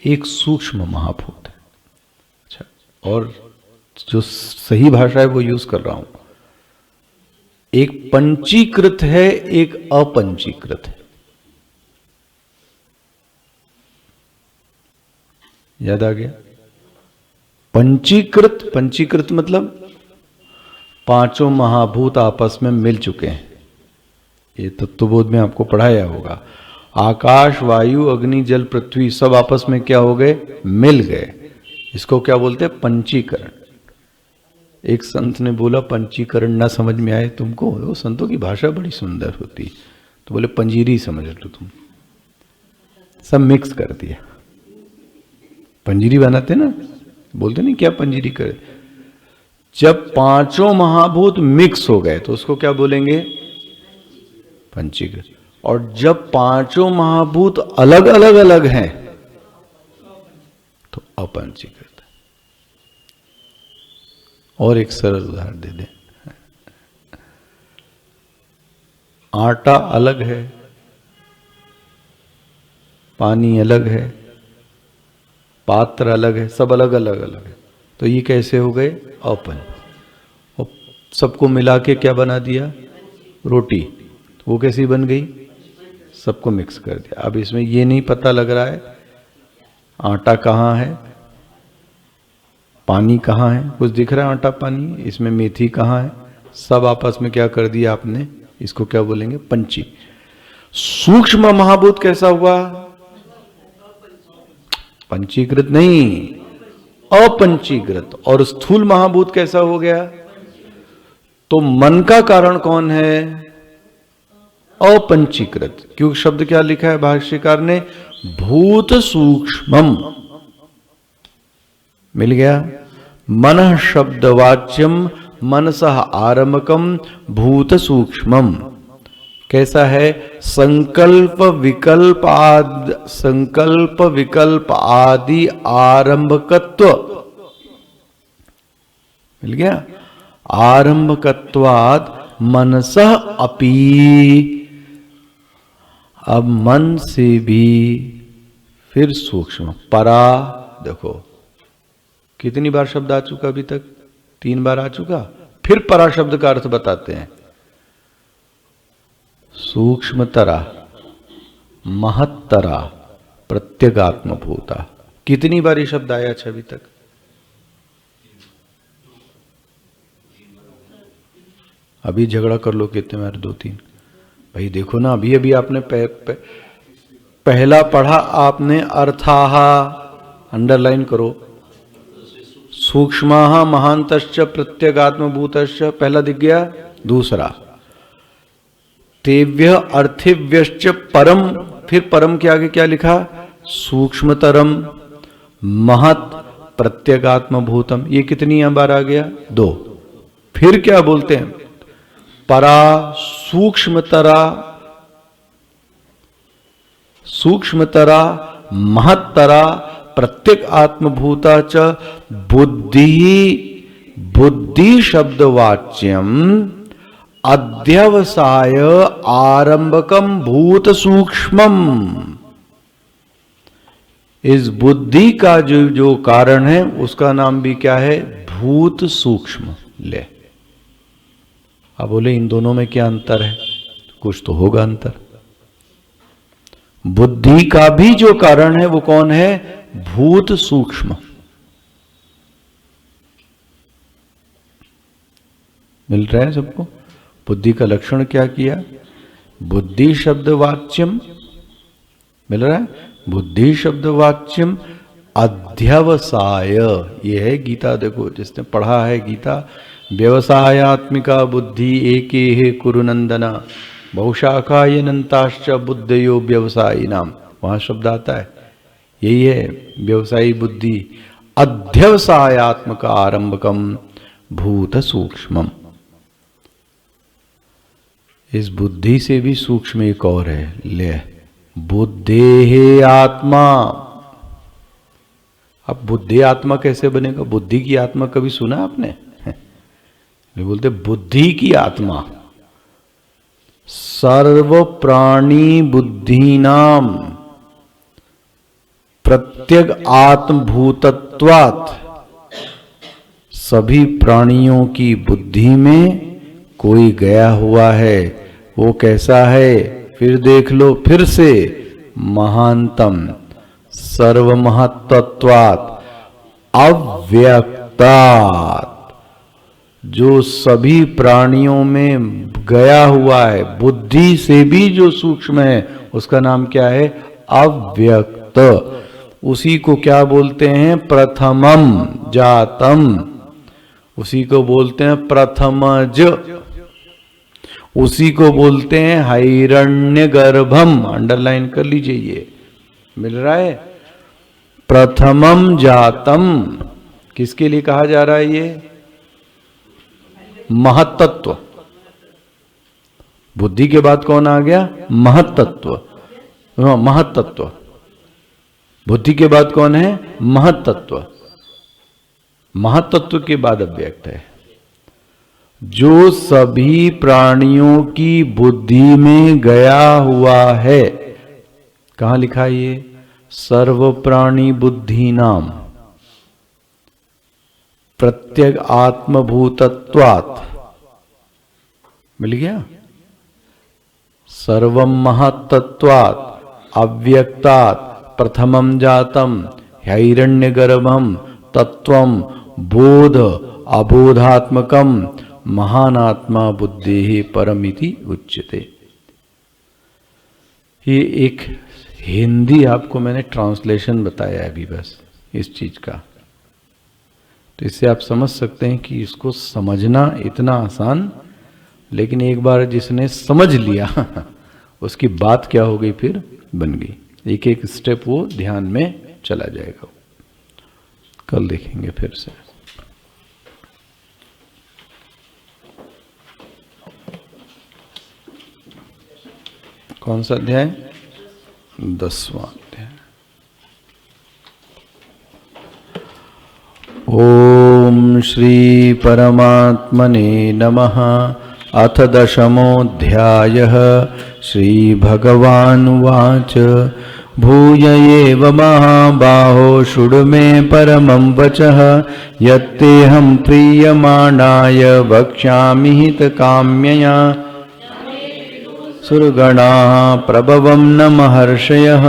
एक सूक्ष्म महाभूत है। अच्छा, और जो सही भाषा है वो यूज कर रहा हूं। एक पंचीकृत है, एक अपंचीकृत है। याद आ गया? पंचीकृत, पंचीकृत मतलब पांचों महाभूत आपस में मिल चुके हैं। ये तत्वबोध में आपको पढ़ाया होगा। आकाश, वायु, अग्नि, जल, पृथ्वी सब आपस में क्या हो गए? मिल गए। इसको क्या बोलते हैं? पंचीकरण। एक संत ने बोला पंचीकरण ना समझ में आए तुमको, वो संतों की भाषा बड़ी सुंदर होती, तो बोले पंजीरी समझ लो तुम। सब मिक्स कर दिया। पंजीरी बनाते ना, बोलते नहीं क्या पंजीरी करे? जब पांचों महाभूत मिक्स हो गए तो उसको क्या बोलेंगे? पंचीकृत। और जब पांचों महाभूत अलग अलग अलग हैं तो अपंचीकृत। और एक सरल उदाहरण दे दें। आटा अलग है, पानी अलग है, पात्र अलग है, सब अलग अलग अलग है, तो ये कैसे हो गए? अपन। और सबको मिला के क्या बना दिया? रोटी। वो कैसी बन गई? सबको मिक्स कर दिया। अब इसमें ये नहीं पता लग रहा है आटा कहाँ है, पानी कहाँ है? कुछ दिख रहा है आटा पानी, इसमें मेथी कहाँ है? सब आपस में क्या कर दिया आपने? इसको क्या बोलेंगे? पंची। सूक्ष्म महाभूत कैसा हुआ? पंचीकृत नहीं, अपंचीकृत। और स्थूल महाभूत कैसा हो गया? तो मन का कारण कौन है? अपंचीकृत। क्योंकि शब्द क्या लिखा है भाष्यकार ने? भूत सूक्ष्मम। मिल गया? मनः शब्दवाच्यम मनसः आरंभकम भूत सूक्ष्मम। कैसा है? संकल्प विकल्प आदि आरंभकत्व। मिल गया? आरंभकत्वाद मनसः अपि। अब मन से भी फिर सूक्ष्म, परा देखो कितनी बार शब्द आ चुका अभी तक, 3 बार आ चुका। फिर परा शब्द का अर्थ बताते हैं, सूक्ष्मतरा, महत्तरा, प्रत्यगात्मभूता। कितनी बार ये शब्द आया अच्छा अभी तक? अभी झगड़ा कर लो कितने बार, 2-3। भाई देखो ना, अभी अभी आपने पहला पढ़ा आपने, अर्थाहा, अंडरलाइन करो, सूक्ष्मः महांतश्च प्रत्यगात्मभूतश्च, पहला दिख गया। दूसरा, तेव्य अर्थिव्यश्च परम, फिर परम के आगे क्या लिखा? सूक्ष्मतरम, महत्, प्रत्यगात्मभूतम। ये कितनी बार आ गया? 2। फिर क्या बोलते हैं? परा, सूक्ष्मतरा, सूक्ष्मतरा, महत्तरा, प्रत्येक आत्मभूता च बुद्धि, बुद्धि शब्दवाच्यम अध्यवसाय आरंभकम भूत सूक्ष्मम। इस बुद्धि का जो कारण है उसका नाम भी क्या है? भूत सूक्ष्म। ले, अब बोले इन दोनों में क्या अंतर है? कुछ तो होगा अंतर। बुद्धि का भी जो कारण है वो कौन है? भूत सूक्ष्म। मिल रहा है सबको? बुद्धि का लक्षण क्या किया? बुद्धि शब्द वाच्यम, मिल रहा है? बुद्धि शब्द वाच्यम अध्यवसाय। ये है गीता, देखो जिसने पढ़ा है गीता, व्यवसायात्मिका बुद्धि एके हे कुरुनंदना बहुशाखा यनंताश्च बुद्धयो व्यवसायी नाम, वहां शब्द आता है, यही है व्यवसायी बुद्धि। अध्यवसायात्मक आरंभकम भूत सूक्ष्मम। इस बुद्धि से भी सूक्ष्म एक और है, ले, बुद्धे आत्मा। अब बुद्धि आत्मा कैसे बनेगा? बुद्धि की आत्मा कभी सुना आपने? बोलते बुद्धि की आत्मा, सर्व प्राणी बुद्धि नाम प्रत्येक आत्मभूतत्वात्, सभी प्राणियों की बुद्धि में कोई गया हुआ है। वो कैसा है? फिर देख लो फिर से, महानतम सर्वमहत्त्वात् अव्यक्तात्, जो सभी प्राणियों में गया हुआ है, बुद्धि से भी जो सूक्ष्म है, उसका नाम क्या है? अव्यक्त। उसी को क्या बोलते हैं? प्रथमम जातम। उसी को बोलते हैं प्रथमज। उसी को बोलते हैं हिरण्यगर्भम। अंडरलाइन कर लीजिए, ये मिल रहा है? प्रथमम जातम किसके लिए कहा जा रहा है? ये महत्तत्व। बुद्धि के बाद कौन आ गया? महत्तत्व। महत्तत्व। बुद्धि के बाद कौन है? महत्तत्व। महत्तत्व के बाद अव्यक्त है, जो सभी प्राणियों की बुद्धि में गया हुआ है। कहां लिखा है ये? सर्व प्राणी बुद्धि नाम प्रत्येक आत्मभूतत्वात्, मिल गया? सर्वम महत्तत्वात् अव्यक्तात् प्रथमम जातम हिरण्यगर्भम तत्वम बोध अबोधात्मकम महानात्मा बुद्धि परमिति उच्यते। ये एक हिंदी आपको मैंने ट्रांसलेशन बताया है अभी बस इस चीज का, तो इससे आप समझ सकते हैं कि इसको समझना इतना आसान, लेकिन एक बार जिसने समझ लिया उसकी बात क्या हो गई फिर बन गई। एक एक स्टेप वो ध्यान में चला जाएगा। कल देखेंगे फिर से। कौन सा अध्याय? 10वां अध्याय। ओम श्री परमात्मने नमः। अथ 10मोऽध्यायः। श्री भगवानुवाच भूय एव महाबाहो शृणु मे परमं वचः यत्तेऽहं प्रीयमाणाय वक्ष्यामि हितकाम्यया सुरगणाः प्रभवं न महर्षयः